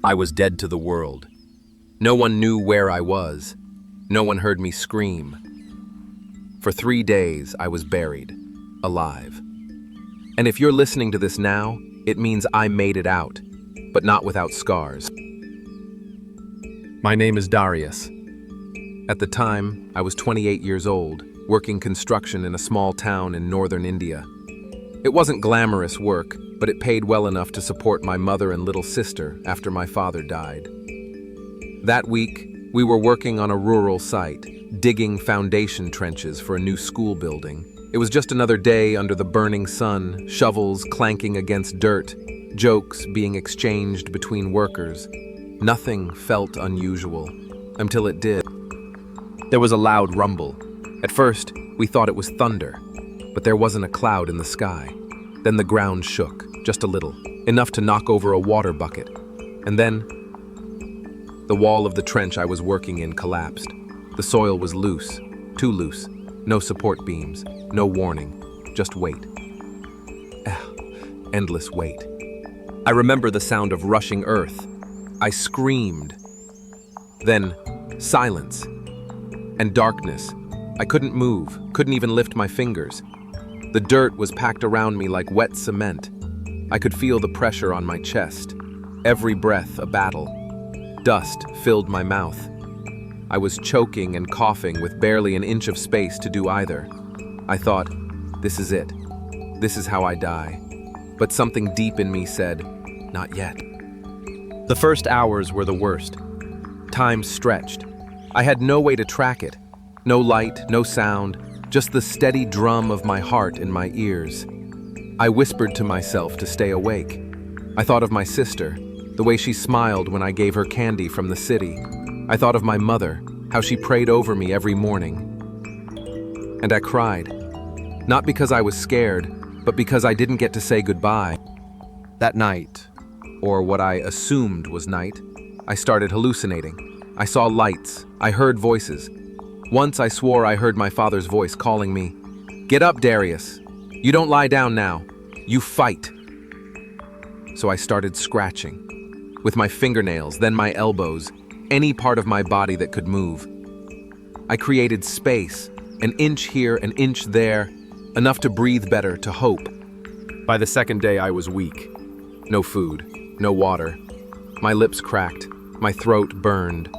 I was dead to the world. No one knew where I was. No one heard me scream. For 3 days, I was buried, alive. And if you're listening to this now, it means I made it out, but not without scars. My name is Darius. At the time, I was 28 years old, working construction in a small town in northern India. It wasn't glamorous work, but it paid well enough to support my mother and little sister after my father died. That week, we were working on a rural site, digging foundation trenches for a new school building. It was just another day under the burning sun, shovels clanking against dirt, jokes being exchanged between workers. Nothing felt unusual, until it did. There was a loud rumble. At first, we thought it was thunder, but there wasn't a cloud in the sky. Then the ground shook, just a little, enough to knock over a water bucket. And then, the wall of the trench I was working in collapsed. The soil was loose, too loose. No support beams, no warning, just weight. Endless weight. I remember the sound of rushing earth. I screamed. Then, silence. And darkness. I couldn't move, couldn't even lift my fingers. The dirt was packed around me like wet cement. I could feel the pressure on my chest. Every breath a battle. Dust filled my mouth. I was choking and coughing with barely an inch of space to do either. I thought, this is it. This is how I die. But something deep in me said, not yet. The first hours were the worst. Time stretched. I had no way to track it. No light, no sound, just the steady drum of my heart in my ears. I whispered to myself to stay awake. I thought of my sister, the way she smiled when I gave her candy from the city. I thought of my mother, how she prayed over me every morning. And I cried, not because I was scared, but because I didn't get to say goodbye. That night, or what I assumed was night, I started hallucinating. I saw lights, I heard voices. Once I swore I heard my father's voice calling me, "Get up, Darius. You don't lie down now. You fight." So I started scratching. With my fingernails, then my elbows, any part of my body that could move. I created space, an inch here, an inch there, enough to breathe better, to hope. By the second day, I was weak. No food, no water. My lips cracked, my throat burned.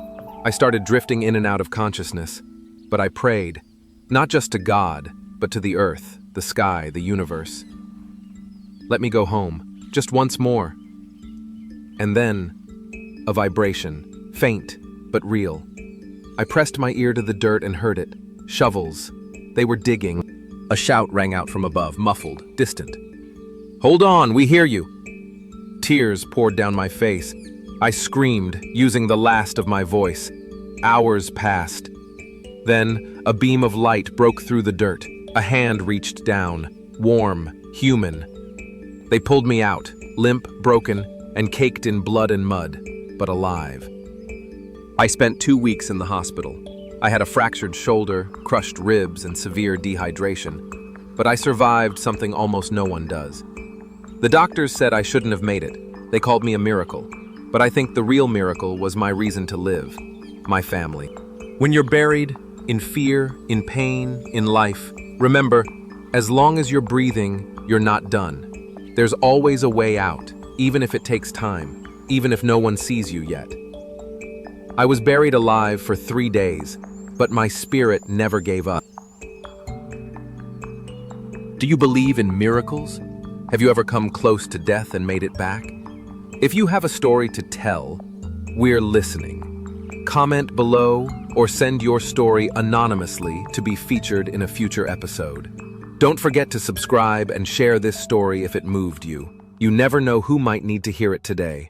I started drifting in and out of consciousness. But I prayed, not just to God, but to the earth, the sky, the universe. Let me go home, just once more. And then, a vibration, faint, but real. I pressed my ear to the dirt and heard it. Shovels. They were digging. A shout rang out from above, muffled, distant. "Hold on, we hear you!" Tears poured down my face. I screamed, using the last of my voice. Hours passed. Then, a beam of light broke through the dirt. A hand reached down, warm, human. They pulled me out, limp, broken, and caked in blood and mud, but alive. I spent 2 weeks in the hospital. I had a fractured shoulder, crushed ribs, and severe dehydration. But I survived something almost no one does. The doctors said I shouldn't have made it. They called me a miracle. But I think the real miracle was my reason to live, my family. When you're buried, in fear, in pain, in life, remember, as long as you're breathing, you're not done. There's always a way out, even if it takes time, even if no one sees you yet. I was buried alive for 3 days, but my spirit never gave up. Do you believe in miracles? Have you ever come close to death and made it back? If you have a story to tell, we're listening. Comment below or send your story anonymously to be featured in a future episode. Don't forget to subscribe and share this story if it moved you. You never know who might need to hear it today.